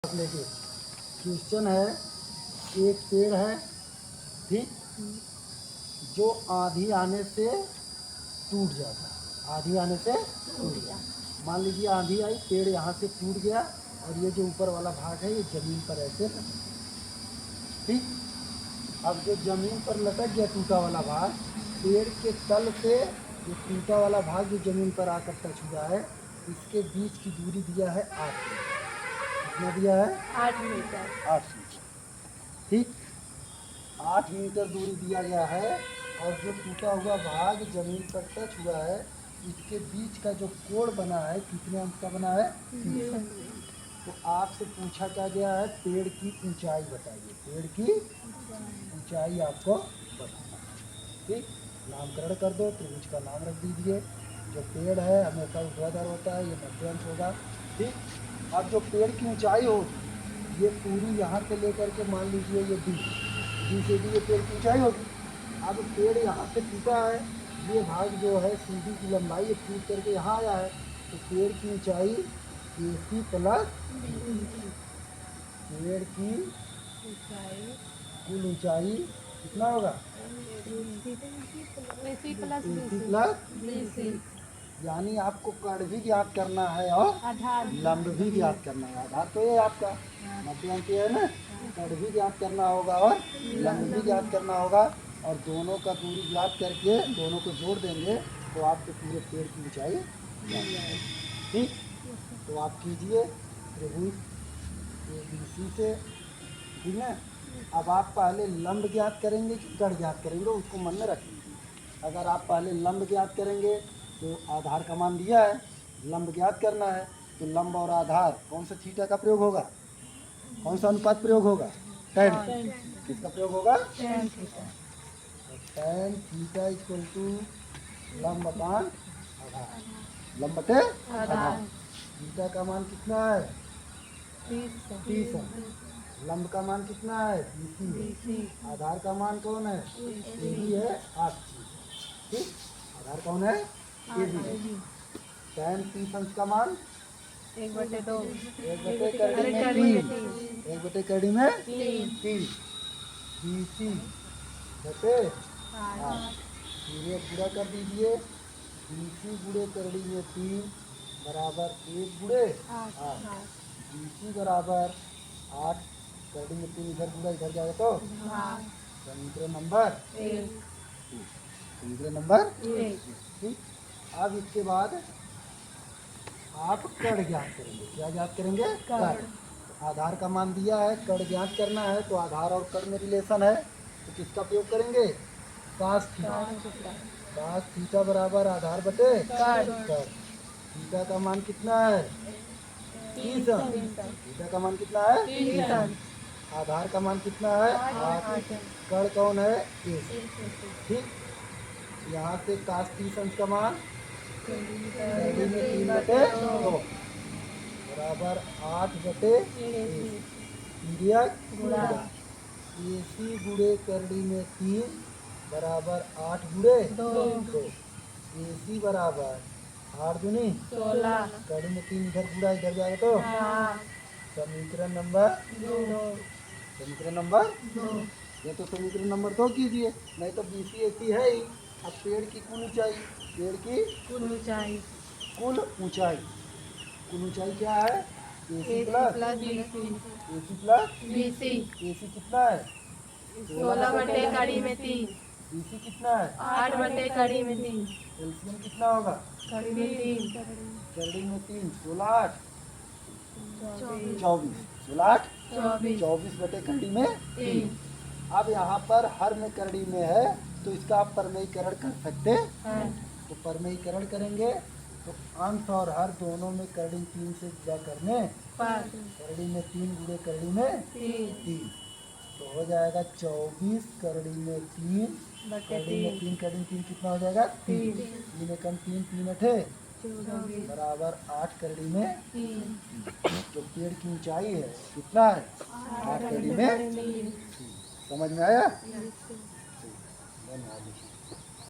लेके क्वेश्चन है, एक पेड़ है ठीक, जो आंधी आने से टूट जाता है। आंधी आने से टूट गया। मान लीजिए आंधी आई, पेड़ यहाँ से टूट गया और ये जो ऊपर वाला भाग है ये जमीन पर ऐसे ठीक। अब जो जमीन पर लटक गया टूटा वाला भाग, पेड़ के तल से जो टूटा वाला भाग जो जमीन पर आकर टच हुआ है, इसके बीच की दूरी दिया है 8 मीटर। कितना दिया है? 8 मीटर। 8 मीटर ठीक। 8 मीटर दूरी दिया गया है और जो टूटा हुआ भाग जमीन पर टच हुआ है, इसके बीच का जो कोण बना है कितने अंक का बना है? 30। तो आपसे पूछा क्या गया है? पेड़ की ऊंचाई बताइए। पेड़ की ऊंचाई आपको बताना है ठीक। नामकरण कर दो, त्रिभुज का नाम रख दीजिए। जो पेड़ है हमेशा ऊर्ध्वाधर होता है, ये मध्यांश होगा ठीक। अब जो पेड़ की ऊंचाई होगी, ये पूरी यहाँ से लेकर के मान लीजिए ये डी से डी ये पेड़ की ऊंचाई होगी। अब पेड़ यहाँ से टूटा है, ये भाग जो है सीधी की लंबाई ये टूट करके यहाँ आया है, तो पेड़ की ऊंचाई AC प्लस पेड़ की कुल ऊंचाई कितना होगा? AC plus BC। यानी आपको कर्ण भी ज्ञात करना है और लंब भी ज्ञात करना है। आधार तो ये आपका मध्यांश है ना, कर्ण भी ज्ञात करना होगा और लंब भी ज्ञात करना होगा, और दोनों का दूरी ज्ञात करके दोनों को जोड़ देंगे तो आपको पूरे पेड़ की ऊंचाई ठीक। तो आप कीजिए त्रिभुज ABC से ठीक है। अब आप पहले लंब ज्ञात करेंगे कि कर्ण ज्ञात करेंगे, उसको मन में रखेंगे। अगर आप पहले लंब ज्ञात करेंगे तो आधार का मान दिया है, लंब ज्ञात करना है, तो लंब और आधार कौन सा थीटा का प्रयोग होगा? कौन सा अनुपात प्रयोग होगा? tan। किसका प्रयोग होगा? tan थीटा इक्वल टू लंब अपान आधार, लंब बटे आधार। थीटा का मान कितना है? 30 है। लंब का मान कितना है? BC। आधार का मान कौन है? AB है 8 ठीक। आधार कौन है? AB है। tan 30 अंश का मान 1/2 1 बटे कड़ी में 3, 1 बटे कड़ी में 3 BC बटे 8। पूरे पूरा कर दीजिए। BC गुणे करड़ी में 3 बराबर 1 गुणे 8। BC बराबर 8, करड़ी में 3 इधर पूरा इधर जाएगा तो समीकरण नंबर 1। समीकरण नंबर 1 ठीक। अब इसके बाद आप कर्ण ज्ञात करेंगे। क्या ज्ञात करेंगे? कर्ण। आधार का मान दिया है, कर्ण ज्ञात करना है, तो आधार और कर्ण में रिलेशन है, तो किसका प्रयोग करेंगे? cos theta. cos थीटा बराबर आधार बटे कर्ण। थीटा का मान कितना है? 30। थीटा का मान कितना है? 30। आधार का मान कितना है? 8। कर्ण कौन है? ठीक। यहाँ से cos 30 अंश का मान करड़ी में 3 बटे 2 बराबर 8 बटे गुणा AC गुणे करड़ी में 3 बराबर 8 गुणे 2। AC बराबर 8 दूनी 16, करड़ी में 3 इधर गुणा इधर जाएगा तो समीकरण नंबर 2। समीकरण नंबर 2। ये तो समीकरण नंबर 2 कीजिए, नहीं तो BC AC है ही। अब पेड़ की कुल ऊंचाई, पेड़ की कुल ऊंचाई कुल ऊंचाई, कुल ऊंचाई क्या है? AC plus BC। AC कितना है? 16 बटे कड़ी में 3, BC कितना है? 8 बटे कड़ी में 3, एलसीएम कितना होगा? कड़ी में 3, करड़ी में 3 16 8 24, 16 8 24 बटे करड़ी में 3। अब यहाँ पर हर में करड़ी में है तो इसका आप परमेयीकरण कर सकते हैं। तो परमेयीकरण करेंगे तो अंश और हर दोनों में करड़ी 3 से गुणा करने पर करड़ी में 3 गुणे करड़ी में 3, तो हो जाएगा 24 करड़ी में 3 करड़ी में 3 करड़ी में 3 कितना हो जाएगा? 3। 3 एकम 3 3 अठे बराबर 8 करड़ी में 3। तो पेड़ की ऊंचाई है कितना है? 8 करड़ी में 3। समझ में आया? धन्यवाद।